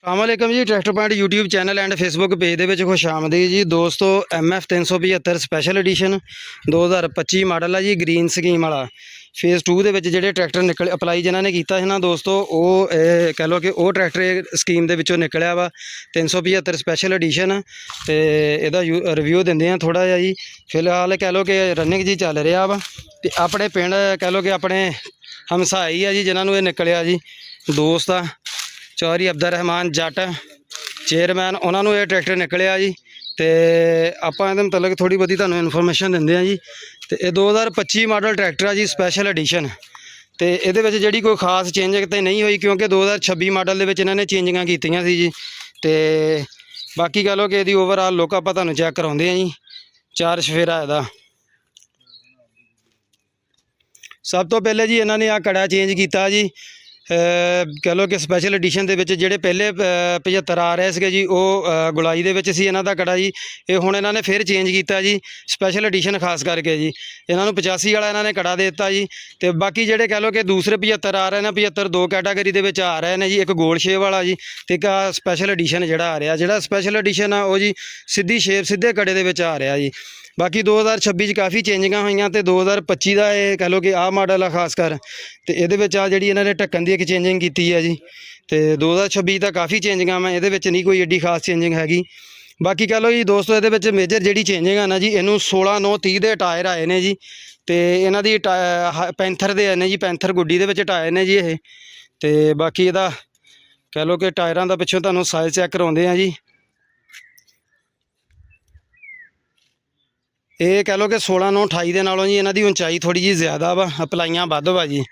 अस्सलामुअलैकुम जी। Tractor Point YouTube channel and Facebook page ਦੇ ਵਿੱਚ ਖੁਸ਼ ਆਮਦੀਦ ਜੀ ਦੋਸਤੋ। MF 375 ਸਪੈਸ਼ਲ ਐਡੀਸ਼ਨ 2025 ਮਾਡਲ ਆ ਜੀ, ਗ੍ਰੀਨ ਸਕੀਮ ਵਾਲਾ। ਫੇਜ਼ 2 ਦੇ ਵਿੱਚ ਜਿਹੜੇ ਟਰੈਕਟਰ ਨਿਕਲ ਅਪਲਾਈ ਜਿਨ੍ਹਾਂ ਨੇ ਕੀਤਾ ਸੀ ਨਾ ਦੋਸਤੋ, ਉਹ ਕਹਿ ਲਓ ਕਿ ਉਹ ਟਰੈਕਟਰ ਸਕੀਮ ਦੇ ਵਿੱਚੋਂ ਨਿਕਲਿਆ ਵਾ 375 ਸਪੈਸ਼ਲ ਐਡੀਸ਼ਨ। ਤੇ ਇਹਦਾ ਰਿਵਿਊ ਦਿੰਦੇ ਆ ਥੋੜਾ ਜਿਹਾ ਜੀ। ਫਿਲਹਾਲ ਕਹਿ ਲਓ ਕਿ ਰਨਿੰਗ ਜੀ ਚੱਲ ਰਿਹਾ ਵਾ। ਤੇ ਆਪਣੇ ਪਿੰਡ ਕਹਿ ਲਓ ਕਿ ਆਪਣੇ ਹਮਸਾਈ ਆ ਜੀ ਜਿਨ੍ਹਾਂ ਨੂੰ ਇਹ ਨਿਕਲਿਆ ਜੀ, ਦੋਸਤ ਆ ਚੌਧਰੀ ਅਬਦੁਲ ਰਹਿਮਾਨ ਜੱਟ ਚੇਅਰਮੈਨ, ਉਹਨਾਂ ਨੂੰ ਇਹ ਟਰੈਕਟਰ ਨਿਕਲਿਆ ਜੀ। ਤੇ ਆਪਾਂ ਇਹਦੇ ਮੁਤਲਕ ਥੋੜ੍ਹੀ ਬਹੁਤੀ ਤੁਹਾਨੂੰ ਇਨਫੋਰਮੇਸ਼ਨ ਦਿੰਦੇ ਹਾਂ ਜੀ। ਤੇ ਇਹ 2025 ਮਾਡਲ ਟਰੈਕਟਰ ਆ ਜੀ, ਸਪੈਸ਼ਲ ਐਡੀਸ਼ਨ। ਤੇ ਇਹਦੇ ਵਿੱਚ ਜਿਹੜੀ ਕੋਈ ਖਾਸ ਚੇਂਜਿੰਗ ਤਾਂ ਨਹੀਂ ਹੋਈ, ਕਿਉਂਕਿ 2026 ਮਾਡਲ ਦੇ ਵਿੱਚ ਇਹਨਾਂ ਨੇ ਚੇਂਜਿੰਗਾਂ ਕੀਤੀਆਂ ਸੀ ਜੀ। ਤੇ ਬਾਕੀ ਕਹਿ ਲਓ ਕਿ ਇਹਦੀ ਓਵਰਆਲ ਲੁੱਕ ਆਪਾਂ ਤੁਹਾਨੂੰ ਚੈੱਕ ਕਰਾਉਂਦੇ ਹਾਂ ਜੀ। ਚਾਰ ਚਫੇਰਾ ਇਹਦਾ। ਸਭ ਤੋਂ ਪਹਿਲੇ ਜੀ ਇਹਨਾਂ ਨੇ ਆਹ ਕੜਾ ਚੇਂਜ ਕੀਤਾ ਜੀ। ਕਹਿ ਲਓ ਕਿ ਸਪੈਸ਼ਲ ਐਡੀਸ਼ਨ ਦੇ ਵਿੱਚ ਜਿਹੜੇ ਪਹਿਲੇ 75 ਆ ਰਹੇ ਸੀਗੇ ਜੀ, ਉਹ ਗੁਲਾਈ ਦੇ ਵਿੱਚ ਸੀ ਇਹਨਾਂ ਦਾ ਕੜਾ ਜੀ। ਇਹ ਹੁਣ ਇਹਨਾਂ ਨੇ ਫਿਰ ਚੇਂਜ ਕੀਤਾ ਜੀ, ਸਪੈਸ਼ਲ ਐਡੀਸ਼ਨ ਖਾਸ ਕਰਕੇ ਜੀ। ਇਹਨਾਂ ਨੂੰ 85 ਵਾਲਾ ਇਹਨਾਂ ਨੇ ਕੜਾ ਦੇ ਦਿੱਤਾ ਜੀ। ਤੇ ਬਾਕੀ ਜਿਹੜੇ ਕਹਿ ਲਓ ਕਿ ਦੂਸਰੇ 75 ਆ ਰਹੇ ਨੇ, 75 ਦੋ ਕੈਟਾਗਰੀ ਦੇ ਵਿੱਚ ਆ ਰਹੇ ਨੇ ਜੀ। ਇੱਕ ਗੋਲ ਸ਼ੇਪ ਵਾਲਾ ਜੀ, ਤੇ ਇੱਕ ਸਪੈਸ਼ਲ ਐਡੀਸ਼ਨ ਜਿਹੜਾ ਆ ਰਿਹਾ। ਜਿਹੜਾ ਸਪੈਸ਼ਲ ਐਡੀਸ਼ਨ ਆ ਉਹ ਜੀ ਸਿੱਧੀ ਸ਼ੇਪ ਸਿੱਧੇ ਕੜੇ ਦੇ ਵਿੱਚ ਆ ਰਿਹਾ ਜੀ। ਬਾਕੀ 2026 'ਚ ਕਾफ़ी ਚੇਂਜਿੰਗਾਂ ਹੋਈਆਂ, ਤੇ 2025 ਦਾ ਇਹ ਕਹਿ ਲਓ ਕਿ ਆਹ ਮਾਡਲ ਆ ਖਾਸ ਕਰ। ਤੇ ਇਹਦੇ ਵਿੱਚ ਆ ਜਿਹੜੀ ਇਹਨਾਂ ਨੇ ਢੱਕਣ ਦੀ ਇੱਕ ਚੇਂਜਿੰਗ ਕੀਤੀ ਹੈ ਜੀ। ਤੇ 2026 ਤਾਂ ਕਾफ़ੀ ਚੇਂਜਿੰਗਾਂ ਮੈਂ ਇਹਦੇ ਵਿੱਚ ਨਹੀਂ ਕੋਈ ਐਡੀ ਖਾਸ ਚੇਂਜਿੰਗ ਹੈਗੀ। ਬਾਕੀ ਕਹਿ ਲਓ ਜੀ ਦੋਸਤੋ, ਇਹਦੇ ਵਿੱਚ ਮੇਜਰ ਜਿਹੜੀ ਚੇਂਜਿੰਗ ਆ ਨਾ ਜੀ, ਇਹਨੂੰ 16/9/30 ਦੇ ਟਾਇਰ ਆਏ ਨੇ ਜੀ। ਤੇ ਇਹਨਾਂ ਦੀ ਪੈਂਥਰ ਦੇ ਆਏ ਨੇ ਜੀ, ਪੈਂਥਰ ਗੁੱਡੀ ਦੇ ਵਿੱਚ ਟਾਇਰ ਨੇ ਜੀ ਇਹ। ਤੇ ਬਾਕੀ ਇਹਦਾ ਕਹਿ ਲਓ ਕਿ ਟਾਇਰਾਂ ਦਾ ਪਿੱਛੋਂ ਤੁਹਾਨੂੰ ਸਾਈਜ਼ ਚੈੱਕ ਕਰਾਉਂਦੇ ਆ ਜੀ। ਇਹ ਕਹਿ ਲਓ ਕਿ 16/9/28 ਦੇ ਨਾਲੋਂ ਜੀ ਇਹਨਾਂ ਦੀ ਉਚਾਈ ਥੋੜ੍ਹੀ ਜਿਹੀ ਜ਼ਿਆਦਾ ਵਾ, ਅਪਲਾਈਆਂ ਵੱਧ ਵਾ ਜੀ।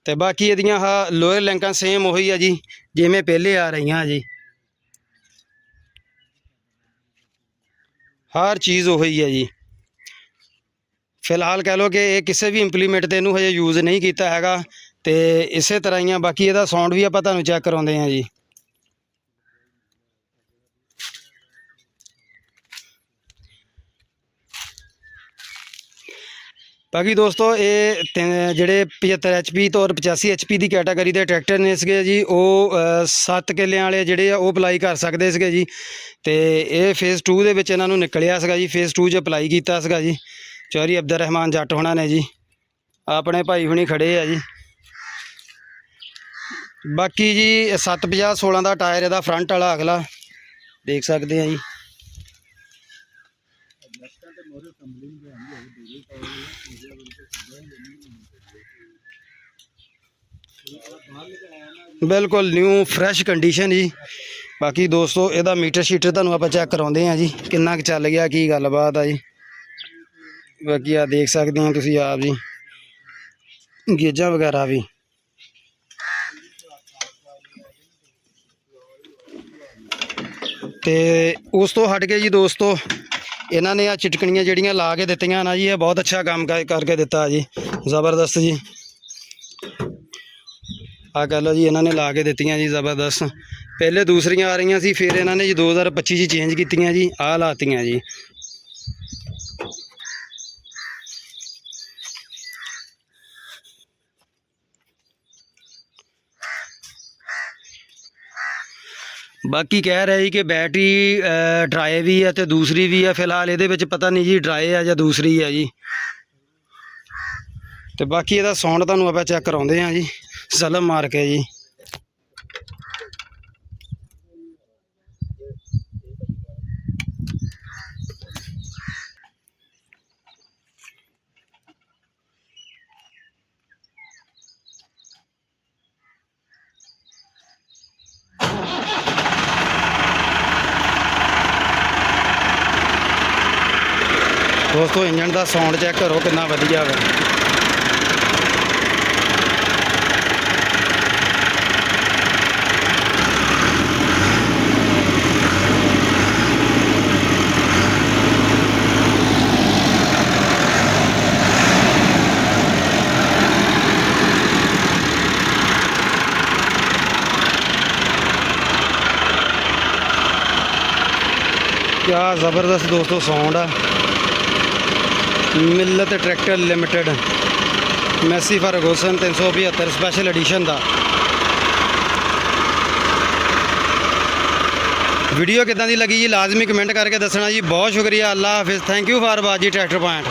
ਤੇ ਬਾਕੀ ਇਹਦੀਆਂ ਆਹ ਲੋਅਰ ਲਿੰਕਾਂ ਸੇਮ ਉਹੀ ਆ ਜੀ ਜਿਵੇਂ ਪਹਿਲੇ ਆ ਰਹੀਆਂ ਜੀ। ਹਰ ਚੀਜ਼ ਉਹੀ ਹੈ ਜੀ। ਫਿਲਹਾਲ ਕਹਿ ਲਓ ਕਿ ਇਹ ਕਿਸੇ ਵੀ ਇੰਪਲੀਮੈਂਟ 'ਤੇ ਇਹਨੂੰ ਹਜੇ ਯੂਜ਼ ਨਹੀਂ ਕੀਤਾ ਹੈਗਾ। ਤੇ ਇਸੇ ਤਰ੍ਹਾਂ ਹੀ ਆ। ਬਾਕੀ ਇਹਦਾ ਸਾਊਂਡ ਵੀ ਆਪਾਂ ਤੁਹਾਨੂੰ ਚੈੱਕ ਕਰਾਉਂਦੇ ਹਾਂ ਜੀ। ਬਾਕੀ ਦੋਸਤੋ ਇਹ ਜਿਹੜੇ 75 HP ਤੋਂ ਔਰ 85 HP ਦੀ ਕੈਟਾਗਰੀ ਦੇ ਟਰੈਕਟਰ ਨੇ ਸੀਗੇ ਜੀ, ਉਹ 7 ਕਿੱਲਿਆਂ ਵਾਲੇ ਜਿਹੜੇ ਆ ਉਹ ਅਪਲਾਈ ਕਰ ਸਕਦੇ ਸੀਗੇ ਜੀ। ਤੇ ਇਹ ਫੇਜ਼ 2 ਦੇ ਵਿੱਚ ਇਹਨਾਂ ਨੂੰ ਨਿਕਲਿਆ ਸੀਗਾ ਜੀ। ਫੇਜ਼ 2 'ਚ ਅਪਲਾਈ ਕੀਤਾ ਸੀਗਾ ਜੀ ਚੌਧਰੀ ਅਬਦੁਲ ਰਹਿਮਾਨ ਜੱਟ ਹੋਣਾ ਨੇ ਜੀ। ਆਪਣੇ ਭਾਈ ਹੁਣੀ ਖੜੇ ਆ ਜੀ। ਬਾਕੀ ਜੀ 750/16 ਦਾ ਟਾਇਰ ਇਹਦਾ ਫਰੰਟ ਵਾਲਾ ਅਗਲਾ ਦੇਖ ਸਕਦੇ ਆ ਜੀ। ਬਿਲਕੁਲ ਨਿਊ ਫਰੈਸ਼ ਕੰਡੀਸ਼ਨ ਜੀ। ਬਾਕੀ ਦੋਸਤੋ ਇਹਦਾ ਮੀਟਰ ਸ਼ੀਟਰ ਤੁਹਾਨੂੰ ਆਪਾਂ ਚੈੱਕ ਕਰਾਉਂਦੇ ਹਾਂ ਜੀ, ਕਿੰਨਾ ਕੁ ਚੱਲ ਗਿਆ, ਕੀ ਗੱਲਬਾਤ ਆ ਜੀ। ਬਾਕੀ ਆ ਦੇਖ ਸਕਦੇ ਹੋ ਤੁਸੀਂ ਆਪ ਜੀ, ਗੇਜਾਂ ਵਗੈਰਾ ਵੀ। ਤੇ ਉਸ ਤੋਂ ਹਟ ਕੇ ਜੀ ਦੋਸਤੋ, ਇਹਨਾਂ ਨੇ ਆ ਚਿਟਕਣੀਆਂ ਜਿਹੜੀਆਂ ਲਾ ਕੇ ਦਿੱਤੀਆਂ ਨਾ ਜੀ, ਇਹ ਬਹੁਤ ਅੱਛਾ ਕੰਮ ਕਰਕੇ ਦਿੱਤਾ ਜੀ, ਜ਼ਬਰਦਸਤ ਜੀ। ਆ ਕਹਿ ਲਓ ਜੀ ਇਹਨਾਂ ਨੇ ਲਾ ਕੇ ਦਿੱਤੀਆਂ ਜੀ, ਜ਼ਬਰਦਸਤ। ਪਹਿਲੇ ਦੂਸਰੀਆਂ ਆ ਰਹੀਆਂ ਸੀ, ਫਿਰ ਇਹਨਾਂ ਨੇ ਜੀ 2025 'ਚ ਚੇਂਜ ਕੀਤੀਆਂ ਜੀ, ਆਹ ਲਾਤੀਆਂ ਜੀ। ਬਾਕੀ ਕਹਿ ਰਹੇ ਜੀ ਕਿ ਬੈਟਰੀ ਡਰਾਈ ਵੀ ਆ ਤੇ ਦੂਸਰੀ ਵੀ ਆ। ਫਿਲਹਾਲ ਇਹਦੇ ਵਿੱਚ ਪਤਾ ਨਹੀਂ ਜੀ ਡਰਾਈ ਆ ਜਾਂ ਦੂਸਰੀ ਆ ਜੀ। ਤੇ ਬਾਕੀ ਇਹਦਾ ਸਾਊਂਡ ਤੁਹਾਨੂੰ ਆਪਾਂ ਚੈੱਕ ਕਰਾਉਂਦੇ ਹਾਂ ਜੀ, ਸਲਮ ਮਾਰ ਕੇ ਜੀ। ਦੋਸਤੋ ਇੰਜਣ ਦਾ ਸਾਊਂਡ ਚੈੱਕ ਕਰੋ ਕਿੰਨਾ ਵਧੀਆ ਵਾ। ਕਿਆ ਜ਼ਬਰਦਸਤ ਦੋਸਤੋ ਸਾਊਂਡ ਆ। Millat Tractor Limited Massey Ferguson 375 special edition ਦਾ। ਵੀਡੀਓ ਕਿੱਦਾਂ ਦੀ ਲੱਗੀ ਜੀ ਲਾਜ਼ਮੀ ਕਮੈਂਟ ਕਰਕੇ ਦੱਸਣਾ ਜੀ। ਬਹੁਤ ਸ਼ੁਕਰੀਆ। ਅੱਲਾ ਹਾਫਿਜ਼। Thank you for watching Tractor point.